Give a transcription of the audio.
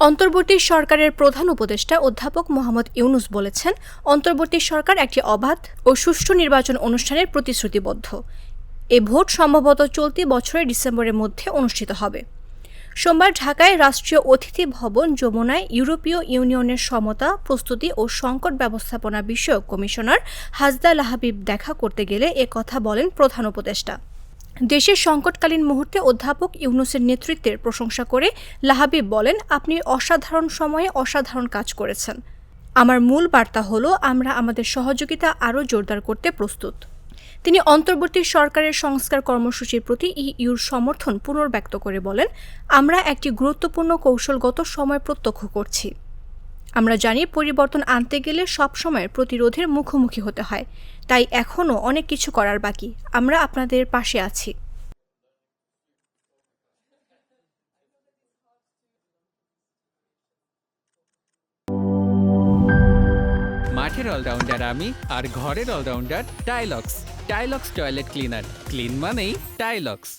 অন্তর্বর্তী সরকারের প্রধান উপদেষ্টা অধ্যাপক মোহাম্মদ ইউনূস বলেছেন, অন্তর্বর্তী সরকার একটি অবাধ ও সুষ্ঠু নির্বাচন অনুষ্ঠানের প্রতিশ্রুতিবদ্ধ। এ ভোট সম্ভবত চলতি বছরের ডিসেম্বরের মধ্যে অনুষ্ঠিত হবে। সোমবার ঢাকায় রাষ্ট্রীয় অতিথি ভবন যমুনায় ইউরোপীয় ইউনিয়নের সমতা, প্রস্তুতি ও সংকট ব্যবস্থাপনা বিষয়ক কমিশনার হাসদা লাহাবিব দেখা করতে গেলে এ কথা বলেন প্রধান উপদেষ্টা। দেশের সংকটকালীন মুহূর্তে অধ্যাপক ইউনূসের নেতৃত্বের প্রশংসা করে লাহাবিব বলেন, আপনি অসাধারণ সময়ে অসাধারণ কাজ করেছেন। আমার মূল বার্তা হলো, আমরা আমাদের সহযোগিতা আরও জোরদার করতে প্রস্তুত। তিনি অন্তর্বর্তী সরকারের সংস্কার কর্মসূচির প্রতি ইইউর সমর্থন পুনর্ব্যক্ত করে বলেন, আমরা একটি গুরুত্বপূর্ণ কৌশলগত সময় প্রত্যক্ষ করছি। আমরা জানি পরিবর্তন আনতে গেলে সব সময় প্রতিরোধের মুখোমুখি হতে হয়, তাই এখনও অনেক কিছু করার বাকি। আমরা আপনাদের পাশে আছি। মাঠের অলরাউন্ডার আমি, আর ঘরের allrounder Tilex. Tilex toilet cleaner, clean মানেই টাইলক্স।